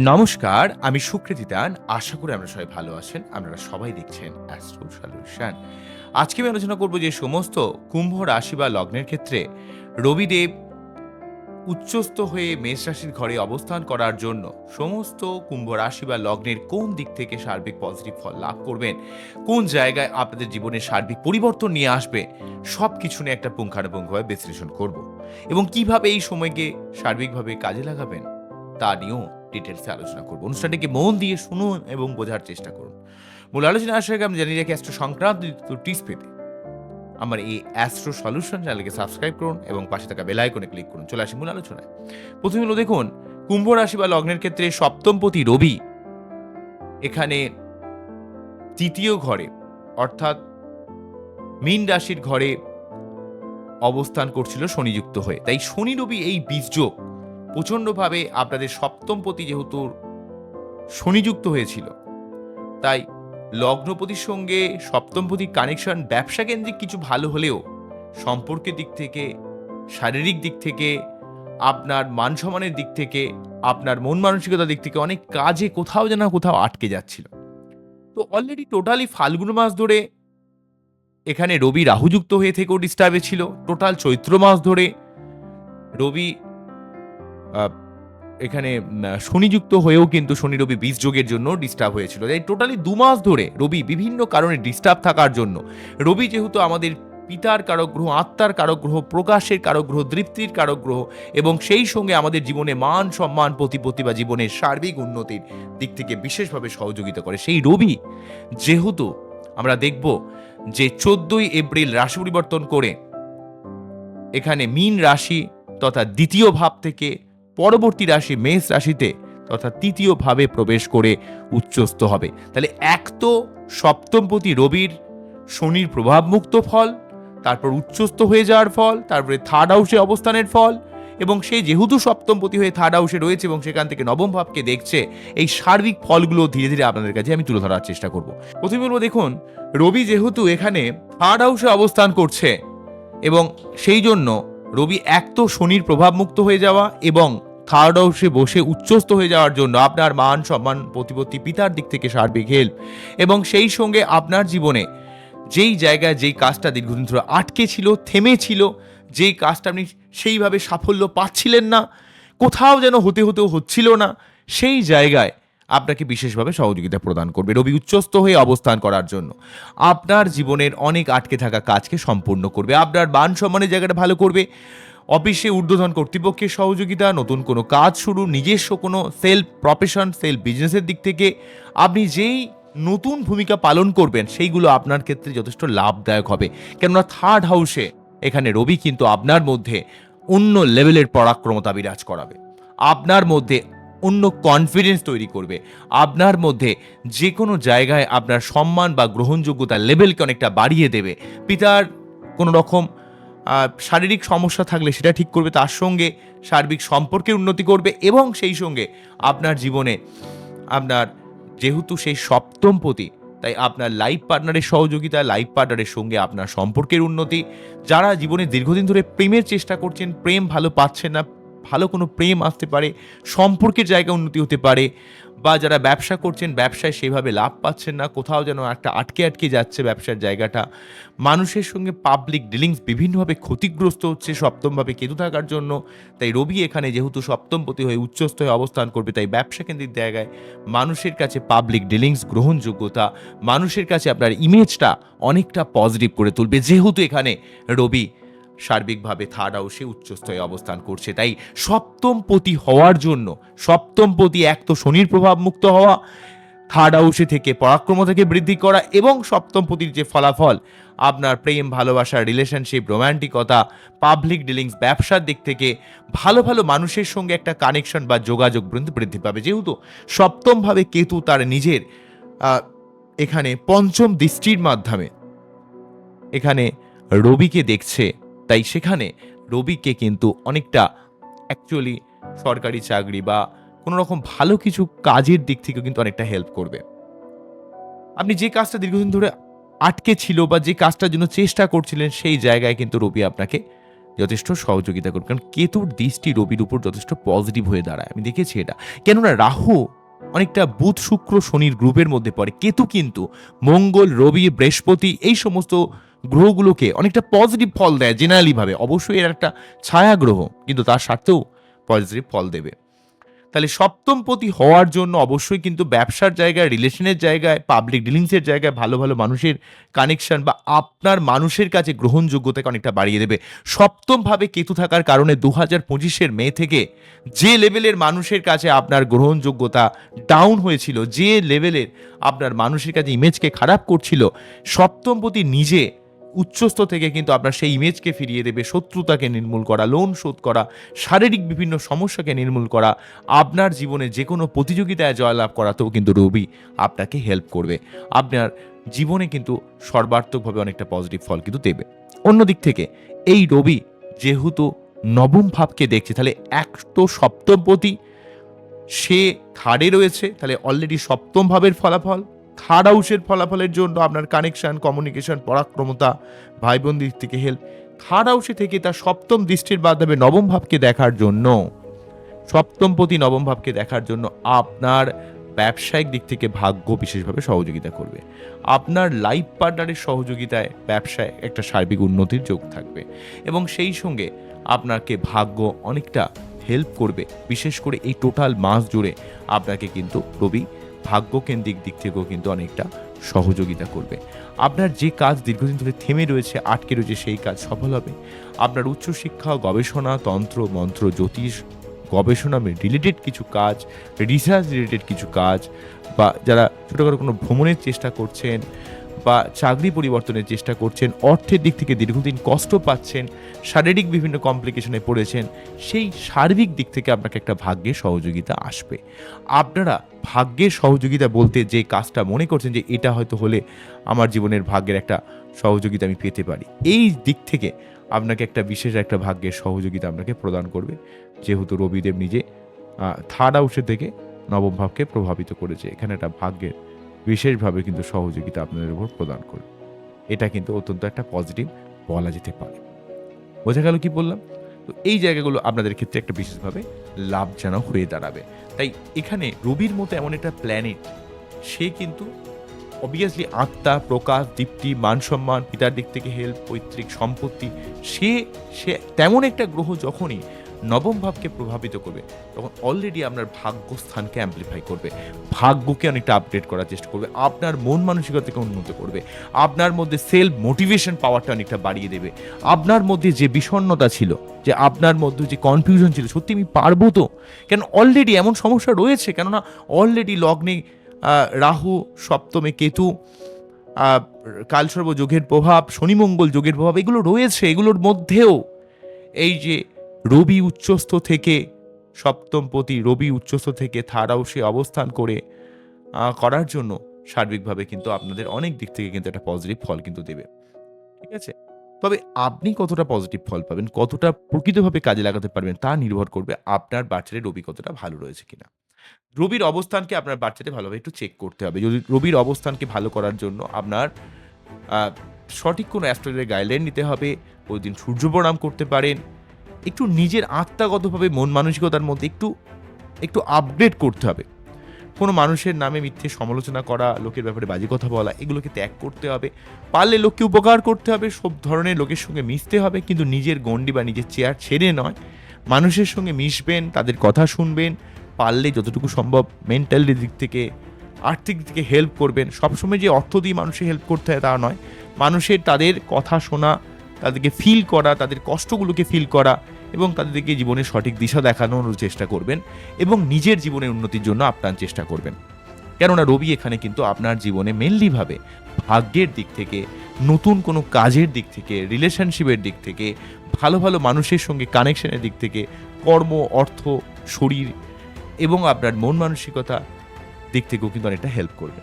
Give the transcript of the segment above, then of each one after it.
নমস্কার, আমি সুকৃতি দান। আশা করি আপনারা সবাই ভালো আছেন। আপনারা সবাই দেখছেন অ্যাস্ট্রো সলিউশন। আজকে আমি আলোচনা করব যে সমস্ত কুম্ভ রাশি বা লগ্নের ক্ষেত্রে রবিদেব উচ্চস্থ হয়ে মেষ রাশির ঘরে অবস্থান করার জন্য সমস্ত কুম্ভ রাশি বা লগ্নের কোন দিক থেকে সার্বিক পজিটিভ ফল লাভ করবেন, কোন জায়গায় আপনাদের জীবনে সার্বিক পরিবর্তন নিয়ে আসবে, সবকিছু নিয়ে একটা পুঙ্খানুপুঙ্খভাবে বিশ্লেষণ করব এবং কিভাবে এই সময়কে সার্বিকভাবে কাজে লাগাবেন তা নিয়েও ডিটেলসে আলোচনা করব। অনুষ্ঠানটিকে মন দিয়ে শুনুন এবং বোঝার চেষ্টা করুন। মূল আলোচনা আসার আগে আমি জানিয়ে রাখি, অ্যাস্ট্রো সংক্রান্ত টিপস পেতে আমার এই অ্যাস্ট্রো সলিউশন চ্যানেলকে সাবস্ক্রাইব করুন এবং পাশে থাকা বেল আইকনে ক্লিক করুন। চলে আসি মূল আলোচনায়। প্রথমে হলো দেখুন, কুম্ভ রাশি বা লগ্নের ক্ষেত্রে সপ্তমপতি রবি এখানে তৃতীয় ঘরে অর্থাৎ মীন রাশির ঘরে অবস্থান করছিল শনিযুক্ত হয়ে। তাই শনি রবি এই বীজযোগ প্রচণ্ডভাবে আপনাদের সপ্তমপতি যেহেতু শনিযুক্ত হয়েছিল, তাই লগ্নপতির সঙ্গে সপ্তমপতির কানেকশন ব্যবসা কেন্দ্রিক কিছু ভালো হলেও সম্পর্কের দিক থেকে, শারীরিক দিক থেকে, আপনার মান সম্মানের দিক থেকে, আপনার মন মানসিকতার দিক থেকে অনেক কাজে কোথাও যেন কোথাও আটকে যাচ্ছিল। তো অলরেডি টোটালি ফাল্গুন মাস ধরে এখানে রবি রাহুযুক্ত হয়ে থেকেও ডিস্টার্বে ছিল। টোটাল চৈত্র মাস ধরে রবি আহ, এখানে শনিযুক্ত হয়েও কিন্তু শনি রবি বীজ যোগের জন্য ডিস্টার্ব হয়েছিল। তাই টোটালি 2 মাস ধরে রবি বিভিন্ন কারণে ডিস্টার্ব থাকার জন্য, রবি যেহেতু আমাদের পিতার কারক গ্রহ, আত্মার কারক গ্রহ, প্রকাশের কারক গ্রহ, দৃপ্তির কারক গ্রহ এবং সেই সঙ্গে আমাদের জীবনে মান সম্মান প্রতিপত্তি বা জীবনের সার্বিক উন্নতির দিক থেকে বিশেষভাবে সহযোগিতা করে, সেই রবি যেহেতু আমরা দেখব যে 14ই এপ্রিল রাশি পরিবর্তন করে এখানে মীন রাশি তথা দ্বিতীয় ভাব থেকে পরবর্তী রাশি মেষ রাশিতে তথা তৃতীয় ভাবে প্রবেশ করে উচ্চস্থ হবে। তাহলে এক তো সপ্তমপতি রবির শনির প্রভাবমুক্ত ফল, তারপর উচ্চস্থ হয়ে যাওয়ার ফল, তারপরে থার্ড হাউসে অবস্থানের ফল, এবং সেই যেহেতু সপ্তমপতি হয়ে থার্ড হাউসে রয়েছে এবং সেখান থেকে নবম ভাবকে দেখছে, এই সার্বিক ফলগুলো ধীরে ধীরে আপনাদের কাছে আমি তুলে ধরার চেষ্টা করব। প্রথমে বলবো দেখুন, রবি যেহেতু এখানে থার্ড হাউসে অবস্থান করছে এবং সেই জন্য রবি এক তো শনির প্রভাবমুক্ত হয়ে যাওয়া এবং থার্ড হাউসে বসে উচ্চস্থ হয়ে যাওয়ার জন্য আপনার মান সম্মান প্রতিপত্তি পিতার দিক থেকে সার্বিক হেল্প, এবং সেই সঙ্গে আপনার জীবনে যেই জায়গায় যেই কাজটা দীর্ঘদিন ধরে আটকে ছিল, থেমে ছিল, যেই কাজটা আপনি সেইভাবে সাফল্য পাচ্ছিলেন না, কোথাও যেন হতেও হচ্ছিল না, সেই জায়গায় আপনাকে বিশেষভাবে সহযোগিতা প্রদান করবে রবি উচ্চস্থ হয়ে অবস্থান করার জন্য। আপনার জীবনের অনেক আটকে থাকা কাজকে সম্পূর্ণ করবে, আপনার মান সম্মানের জায়গাটা ভালো করবে, অফিসে ঊর্ধ্বতন কর্তৃপক্ষের সহযোগিতা, নতুন কোনো কাজ শুরু, নিজস্ব কোনো সেলফ প্রফেশন, সেলফ বিজনেসের দিক থেকে আপনি যেই নতুন ভূমিকা পালন করবেন সেইগুলো আপনার ক্ষেত্রে যথেষ্ট লাভদায়ক হবে। কেননা থার্ড হাউসে এখানে রবি কিন্তু আপনার মধ্যে অন্য লেভেলের পরাক্রমতা বিরাজ করাবে, আপনার মধ্যে অন্য কনফিডেন্স তৈরি করবে, আপনার মধ্যে যে কোনো জায়গায় আপনার সম্মান বা গ্রহণযোগ্যতার লেভেলকে অনেকটা বাড়িয়ে দেবে। পিতার কোনো রকম শারীরিক সমস্যা থাকলে সেটা ঠিক করবে, তার সঙ্গে সার্বিক সম্পর্কের উন্নতি করবে এবং সেই সঙ্গে আপনার জীবনে আপনার যেহেতু সেই সপ্তমপতি, তাই আপনার লাইফ পার্টনারের সহযোগিতা, লাইফ পার্টনারের সঙ্গে আপনার সম্পর্কের উন্নতি, যারা জীবনে দীর্ঘদিন ধরে প্রেমের চেষ্টা করছেন, প্রেম ভালো পাচ্ছেন না, ভালো কোনো প্রেম আসতে পারে, সম্পর্কের জায়গা উন্নতি হতে পারে, বা যারা ব্যবসা করছেন ব্যবসায় সেভাবে লাভ পাচ্ছেন না, কোথাও যেন একটা আটকে যাচ্ছে ব্যবসার জায়গাটা, মানুষের সঙ্গে পাবলিক ডিলিংস বিভিন্নভাবে ক্ষতিগ্রস্ত হচ্ছে সপ্তমভাবে কেতু থাকার জন্য। তাই রবি এখানে যেহেতু সপ্তমপতি হয়ে উচ্চস্থ হয়ে অবস্থান করবে, তাই ব্যবসা কেন্দ্রিক জায়গায় মানুষের কাছে পাবলিক ডিলিংস, গ্রহণযোগ্যতা, মানুষের কাছে আপনার ইমেজটা অনেকটা পজিটিভ করে তুলবে, যেহেতু এখানে রবি সার্বিকভাবে থার্ড হাউসে উচ্চস্থ হয়ে অবস্থান করছে। তাই সপ্তমপতি হওয়ার জন্য, সপ্তমপতি এক তো শনির প্রভাব মুক্ত হওয়া, থার্ড হাউসে থেকে পরাক্রমতাকে বৃদ্ধি করা এবং সপ্তমপতির যে ফলাফল আপনার প্রেম, ভালোবাসা, রিলেশনশিপ, রোম্যান্টিকতা, পাবলিক ডিলিংস, ব্যবসার দিক থেকে ভালো ভালো মানুষের সঙ্গে একটা কানেকশন বা যোগাযোগ বৃদ্ধি পাবে। যেহেতু সপ্তমভাবে কেতু তার নিজের এখানে পঞ্চম দৃষ্টির মাধ্যমে এখানে রবিকে দেখছে, তাই সেখানে রবিকে কিন্তু অনেকটা অ্যাকচুয়ালি সরকারি চাকরি বা কোনো রকম ভালো কিছু কাজের দিক থেকেও কিন্তু অনেকটা হেল্প করবে। আপনি যে কাজটা দীর্ঘদিন ধরে আটকে ছিল বা যে কাজটার জন্য চেষ্টা করছিলেন, সেই জায়গায় কিন্তু রবি আপনাকে যথেষ্ট সহযোগিতা করবে, কারণ কেতুর দৃষ্টি রবির উপর যথেষ্ট পজিটিভ হয়ে দাঁড়ায়। আমি দেখেছি এটা। কেননা রাহু অনেকটা বুধ শুক্র শনির গ্রুপের মধ্যে পড়ে, কেতু কিন্তু মঙ্গল রবি বৃহস্পতি এই সমস্ত গ্রহগুলোকে অনেকটা পজিটিভ ফল দেয় জেনারেলি ভাবে। অবশ্যই এর একটা ছায়া গ্রহ, কিন্তু তার সাথেও পজিটিভ ফল দেবে। তাহলে সপ্তমপতি হওয়ার জন্য অবশ্যই কিন্তু ব্যবসার জায়গায়, রিলেশনের জায়গায়, পাবলিক ডিলিংসের জায়গায় ভালো ভালো মানুষের কানেকশন বা আপনার মানুষের কাছে গ্রহণযোগ্যতাকে অনেকটা বাড়িয়ে দেবে। সপ্তমভাবে কেতু থাকার কারণে 2025-এর মে থেকে যে লেভেলের মানুষের কাছে আপনার গ্রহণযোগ্যতা ডাউন হয়েছিল, যে লেভেলের আপনার মানুষের কাছে ইমেজকে খারাপ করছিল, সপ্তমপতি নিজে উচ্চস্থ থেকে কিন্তু আপনার সেই ইমেজকে ফিরিয়ে দেবে। শত্রুতাকে নির্মূল করা, লোন শোধ করা, শারীরিক বিভিন্ন সমস্যাকে নির্মূল করা, আপনার জীবনে যে কোনো প্রতিযোগিতায় জয়লাভ করাতেও কিন্তু রবি আপনাকে হেল্প করবে। আপনার জীবনে কিন্তু সর্বার্থকভাবে অনেকটা পজিটিভ ফল কিন্তু দেবে। অন্যদিক থেকে এই রবি যেহেতু নবম ভাবকে দেখছে, তাহলে এক তো সপ্তমপতি, সে থার্ডে রয়েছে, তাহলে অলরেডি সপ্তম ভাবের ফলাফল, থার্ড হাউসের ফলাফলের জন্য আপনার কানেকশন, কমিউনিকেশন, পরাক্রমতা, ভাই বোন দিক থেকে হেল্প। থার্ড হাউসে থেকে তার সপ্তম দৃষ্টির মাধ্যমে নবম ভাবকে দেখার জন্য, সপ্তমপতি নবম ভাবকে দেখার জন্য আপনার ব্যবসায়িক দিক থেকে ভাগ্য বিশেষভাবে সহযোগিতা করবে। আপনার লাইফ পার্টনারের সহযোগিতায় ব্যবসায় একটা সার্বিক উন্নতির যোগ থাকবে, এবং সেই সঙ্গে আপনাকে ভাগ্য অনেকটা হেল্প করবে। বিশেষ করে এই টোটাল মাস জুড়ে আপনাকে কিন্তু রবি ভাগ্যকেন্দ্রিক দিক থেকেও কিন্তু অনেকটা সহযোগিতা করবে। আপনার যে কাজ দীর্ঘদিন ধরে থেমে রয়েছে, আটকে রয়েছে, সেই কাজ সফল হবে। আপনার উচ্চশিক্ষা, গবেষণা, তন্ত্র মন্ত্র, জ্যোতিষ, গবেষণা রিলেটেড কিছু কাজ, রিসার্চ রিলেটেড কিছু কাজ, বা যারা ছোটোখাটো কোনো ভ্রমণের চেষ্টা করছেন বা চাকরি পরিবর্তনের চেষ্টা করছেন, অর্থের দিক থেকে দীর্ঘদিন কষ্ট পাচ্ছেন, শারীরিক বিভিন্ন কমপ্লিকেশনে পড়েছেন, সেই সার্বিক দিক থেকে আপনাকে একটা ভাগ্যের সহযোগিতা আসবে। আপনারা ভাগ্যের সহযোগিতা বলতে যে কাজটা মনে করছেন যে এটা হয়তো হলে আমার জীবনের ভাগ্যের একটা সহযোগিতা আমি পেতে পারি, এই দিক থেকে আপনাকে একটা বিশেষ একটা ভাগ্যের সহযোগিতা আপনাকে প্রদান করবে। যেহেতু রবিদেব নিজে থার্ড হাউসের থেকে নবম ভাবকে প্রভাবিত করেছে, এখানে একটা ভাগ্যের বিশেষভাবে কিন্তু সহযোগিতা আপনাদের উপর প্রদান করবে। এটা কিন্তু অত্যন্ত একটা পজিটিভ বলা যেতে পারে। বোঝা গেল কি বললাম? তো এই জায়গাগুলো আপনাদের ক্ষেত্রে একটা বিশেষভাবে লাভজনক হয়ে দাঁড়াবে। তাই এখানে রবির মতো এমন একটা প্ল্যানেট, সে কিন্তু অবভিয়াসলি আত্মা, প্রকাশ, দীপ্তি, মান সম্মান, পিতার দিক থেকে হেল্প, পৈতৃক সম্পত্তি, সে সে তেমন একটা গ্রহ যখনই নবম ভাবকে প্রভাবিত করবে, তখন অলরেডি আপনার ভাগ্যস্থানকে অ্যাম্পলিফাই করবে, ভাগ্যকে অনেকটা আপডেট করার চেষ্টা করবে, আপনার মন মানসিকতাকে উন্নত করবে, আপনার মধ্যে সেলফ মোটিভেশন পাওয়ারটা অনেকটা বাড়িয়ে দেবে। আপনার মধ্যে যে বিষণ্ণতা ছিল, যে আপনার মধ্যে যে কনফিউশন ছিল, সত্যি আমি পারবো তো, কেন অলরেডি এমন সমস্যা রয়েছে, কেননা অলরেডি লগ্নে রাহু, সপ্তমে কেতু, কালসর্ব যোগের প্রভাব, শনি মঙ্গল যোগের প্রভাব এগুলো রয়েছে। এগুলোর মধ্যেও এই যে রবি উচ্চস্থ থেকে, সপ্তমপতি রবি উচ্চস্থ থেকে থার্ড হাউসে অবস্থান করে করার জন্য সার্বিকভাবে কিন্তু আপনাদের অনেক দিক থেকে কিন্তু একটা পজিটিভ ফল কিন্তু দেবে। ঠিক আছে? তবে আপনি কতটা পজিটিভ ফল পাবেন, কতটা প্রকৃতভাবে কাজে লাগাতে পারবেন, তা নির্ভর করবে আপনার বাচ্চাদের রবি কতটা ভালো রয়েছে কিনা। রবির অবস্থানকে আপনার বাচ্চাতে ভালোভাবে একটু চেক করতে হবে। যদি রবির অবস্থানকে ভালো করার জন্য আপনার সঠিক কোনো অ্যাস্ট্রোলজারের গাইডলাইন নিতে হবে। ওই দিন সূর্য প্রণাম করতে পারেন। একটু নিজের আত্মাগতভাবে মন মানসিকতার মধ্যে একটু একটু আপগ্রেড করতে হবে। কোনো মানুষের নামে মিথ্যে সমালোচনা করা, লোকের ব্যাপারে বাজে কথা বলা, এগুলোকে ত্যাগ করতে হবে। পারলে লোককে উপকার করতে হবে, সব ধরনের লোকের সঙ্গে মিশতে হবে, কিন্তু নিজের গণ্ডি বা নিজের চেয়ার ছেড়ে নয়। মানুষের সঙ্গে মিশবেন, তাদের কথা শুনবেন, পারলে যতটুকু সম্ভব মেন্টালি দিক থেকে, আর্থিক দিক থেকে হেল্প করবেন। সবসময় যে অর্থ দিয়ে মানুষের হেল্প করতে হয় তা নয়, মানুষের তাদের কথা শোনা, তাদেরকে ফিল করা, তাদের কষ্টগুলোকে ফিল করা, এবং তাদেরকে জীবনের সঠিক দিশা দেখানোর চেষ্টা করবেন, এবং নিজের জীবনের উন্নতির জন্য আপ্রাণ চেষ্টা করবেন। কেননা রবি এখানে কিন্তু আপনার জীবনে মেনলিভাবে ভাগ্যের দিক থেকে, নতুন কোনো কাজের দিক থেকে, রিলেশনশিপের দিক থেকে, ভালো ভালো মানুষের সঙ্গে কানেকশনের দিক থেকে, কর্ম, অর্থ, শরীর এবং আপনার মন মানসিকতা দিক থেকেও কিন্তু অনেকটা হেল্প করবে।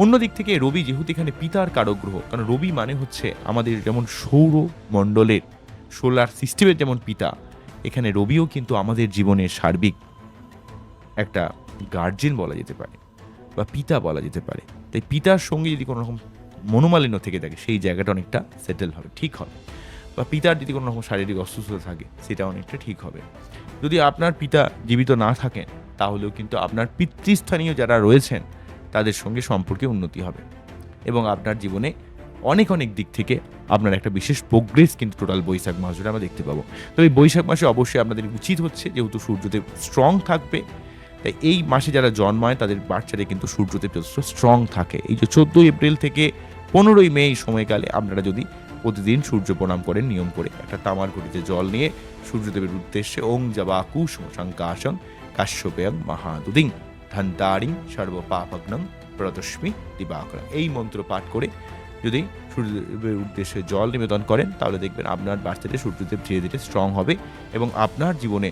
অন্য দিক থেকে রবি যেহেতু এখানে পিতার কারক গ্রহ, কারণ রবি মানে হচ্ছে আমাদের যেমন সৌরমণ্ডলের, সোলার সিস্টেমের যেমন পিতা, এখানে রবিও কিন্তু আমাদের জীবনের সার্বিক একটা গার্জিয়ান বলা যেতে পারে, বা পিতা বলা যেতে পারে। তাই পিতার সঙ্গে যদি কোনো রকম মনোমালিন্য থেকে থাকে, সেই জায়গাটা অনেকটা সেটেল হবে, ঠিক হবে। বা পিতার যদি কোনো রকম শারীরিক অসুস্থতা থাকে সেটা অনেকটা ঠিক হবে। যদি আপনার পিতা জীবিত না থাকেন তাহলেও কিন্তু আপনার পিতৃস্থানীয় যারা রয়েছেন তাদের সঙ্গে সম্পর্কে উন্নতি হবে এবং আপনার জীবনে অনেক অনেক দিক থেকে আপনার একটা বিশেষ প্রোগ্রেস কিন্তু টোটাল বৈশাখ মাস জুড়ে আমরা দেখতে পাবো। তবে এই বৈশাখ মাসে অবশ্যই আপনাদের উচিত হচ্ছে, যেহেতু সূর্যদেব স্ট্রং থাকবে, তাই এই মাসে যারা জন্মায় তাদের বাচ্চারা কিন্তু সূর্যদেব যথেষ্ট স্ট্রং থাকে। এই যে 14 এপ্রিল থেকে 15ই মে এই সময়কালে আপনারা যদি প্রতিদিন সূর্য প্রণাম করেন নিয়ম করে, একটা তামার ঘটিতে জল নিয়ে সূর্যদেবের উদ্দেশ্যে ওং জবা কুসুম শঙ্কাশং কাশ্যপেয়ং মহাদুদিং ধন্তারিং সর্বপাপগ্নং প্রদস্মি দিবাকরং, এই মন্ত্র পাঠ করে যদি সূর্যদেবের উদ্দেশ্যে জল নিবেদন করেন তাহলে দেখবেন আপনার বাচ্চাদের সূর্যদেব ধীরে ধীরে স্ট্রং হবে এবং আপনার জীবনে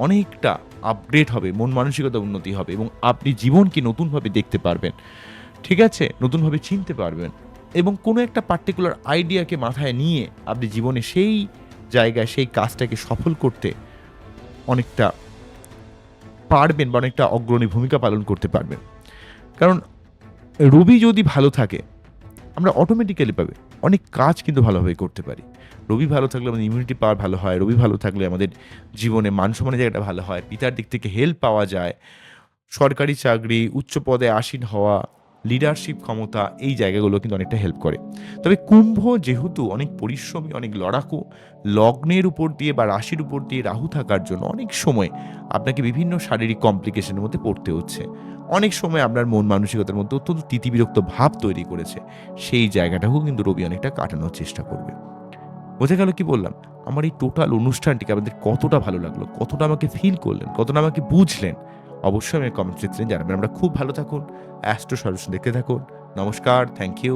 অনেকটা আপগ্রেড হবে, মন মানসিকতা উন্নতি হবে এবং আপনি জীবনকে নতুনভাবে দেখতে পারবেন, ঠিক আছে, নতুনভাবে চিনতে পারবেন এবং কোনো একটা পার্টিকুলার আইডিয়াকে মাথায় নিয়ে আপনি জীবনে সেই জায়গায় সেই কাজটাকে সফল করতে অনেকটা পারবেন বা অনেকটা অগ্রণী ভূমিকা পালন করতে পারবেন। কারণ রবি যদি ভালো থাকে আমরা অটোমেটিক্যালি পাবে অনেক কাজ কিন্তু ভালোভাবে করতে পারি। রবি ভালো থাকলে আমাদের ইমিউনিটি পাওয়ার ভালো হয়, রবি ভালো থাকলে আমাদের জীবনে মান সম্মানের জায়গাটা ভালো হয়, পিতার দিক থেকে হেল্প পাওয়া যায়, সরকারি চাকরি, উচ্চ পদে আসীন হওয়া, লিডারশিপ ক্ষমতা, এই জায়গাগুলো কিন্তু অনেকটা হেল্প করে। তবে কুম্ভ যেহেতু অনেক পরিশ্রমী, অনেক লড়াকু, লগ্নের উপর দিয়ে বা রাশির উপর দিয়ে রাহু থাকার জন্য অনেক সময় আপনাকে বিভিন্ন শারীরিক কমপ্লিকেশনের মধ্যে পড়তে হচ্ছে। অনেক সময় আপনার মন মানসিকতার মধ্যে অত্যন্ত তিতিবিরক্ত ভাব তৈরি করেছে। সেই জায়গাটাকেও কিন্তু রবি অনেকটা কাটানোর চেষ্টা করবে। বোঝা গেল কি বললাম? আমার এই টোটাল অনুষ্ঠানটিকে আপনাদের কতটা ভালো লাগলো, কতটা আমাকে ফিল করলেন, কতটা আমাকে বুঝলেন, অবশ্যই আমি কমেন্ট সেকশনে জানাবেন। আমরা খুব ভালো থাকুন, অ্যাস্ট্রো সলিউশন দেখতে থাকুন। নমস্কার, থ্যাংক ইউ।